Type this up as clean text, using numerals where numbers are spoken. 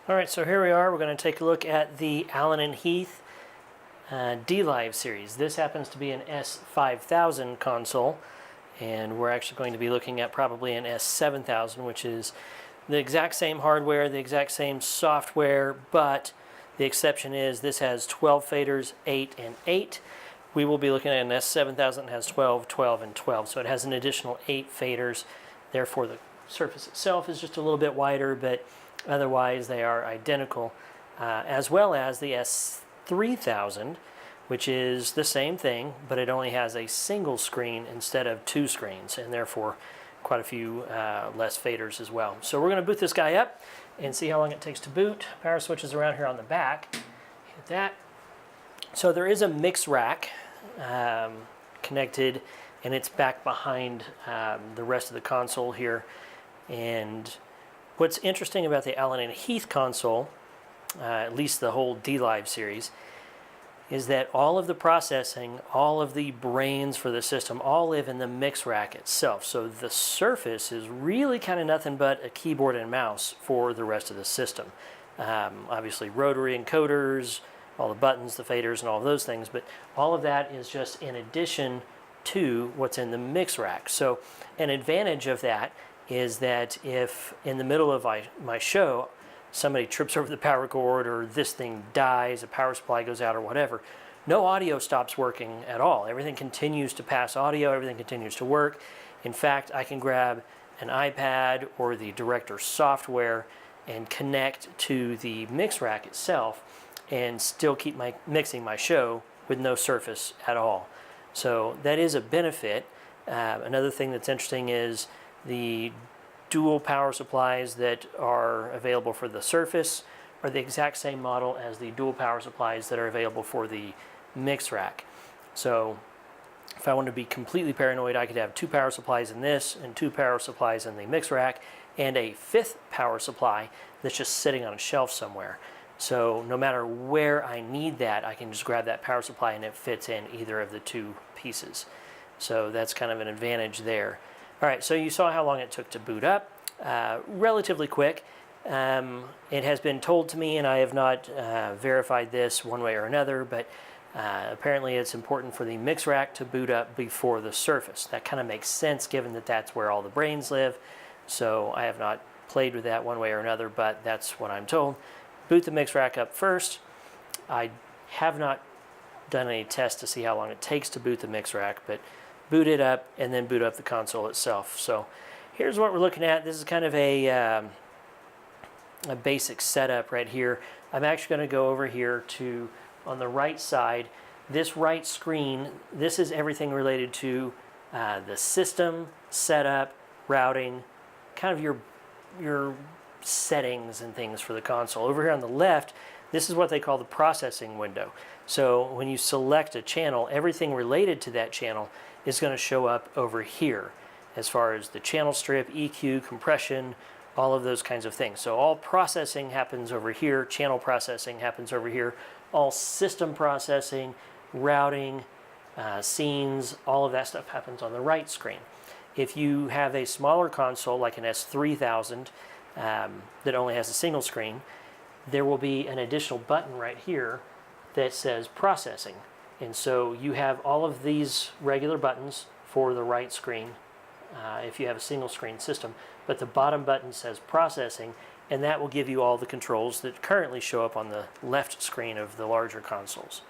Alright, so here we are. We're going to take a look at the Allen & Heath dLive series. This happens to be an S5000 console, and we're actually going to be looking at probably an S7000, which is the exact same hardware, the exact same software, but the exception is this has 12 faders, 8 and 8. We will be looking at an S7000 that has 12, 12, and 12, so it has an additional 8 faders. Therefore, the surface itself is just a little bit wider, but otherwise they are identical, as well as the S3000, which is the same thing, but it only has a single screen instead of 2 screens, and therefore quite a few less faders as well. So we're going to boot this guy up and see how long it takes to boot. Power switch is around here on the back. Hit that. So there is a mix rack connected, and it's back behind the rest of the console here. And what's interesting about the Allen & Heath console, at least the whole dLive series, is that all of the processing, all of the brains for the system, all live in the mix rack itself. So the surface is really kind of nothing but a keyboard and mouse for the rest of the system. Obviously rotary encoders, all the buttons, the faders, and all of those things, but all of that is just in addition to what's in the mix rack. So an advantage of that is that if in the middle of my show somebody trips over the power cord, or this thing dies, a power supply goes out, or whatever, no audio stops working at all. Everything continues to pass audio, everything continues to work. In fact, I can grab an iPad or the Director software and connect to the mix rack itself and still keep mixing my show with no surface at all. So that is a benefit. Another thing that's interesting is the dual power supplies that are available for the Surface are the exact same model as the dual power supplies that are available for the mix rack. So if I wanted to be completely paranoid, I could have 2 power supplies in this and 2 power supplies in the mix rack and a 5th power supply that's just sitting on a shelf somewhere. So no matter where I need that, I can just grab that power supply and it fits in either of the 2 pieces. So that's kind of an advantage there. All right, so you saw how long it took to boot up. Relatively quick. It has been told to me, and I have not verified this one way or another, but apparently it's important for the mix rack to boot up before the Surface. That kind of makes sense given that that's where all the brains live. So I have not played with that one way or another, but that's what I'm told. Boot the mix rack up first. I have not done any tests to see how long it takes to boot the mix rack, but boot it up and then boot up the console itself. So here's what we're looking at. This is kind of a basic setup right here. I'm actually going to go over here to, on the right side, this right screen. This is everything related to the system, setup, routing, kind of your settings and things for the console. Over here on the left, this is what they call the processing window. So when you select a channel, everything related to that channel is going to show up over here as far as the channel strip, EQ, compression, all of those kinds of things. So all processing happens over here, channel processing happens over here, all system processing, routing, scenes, all of that stuff happens on the right screen. If you have a smaller console like an S3000 that only has a single screen, there will be an additional button right here that says processing. And so you have all of these regular buttons for the right screen if you have a single screen system, but the bottom button says processing, and that will give you all the controls that currently show up on the left screen of the larger consoles.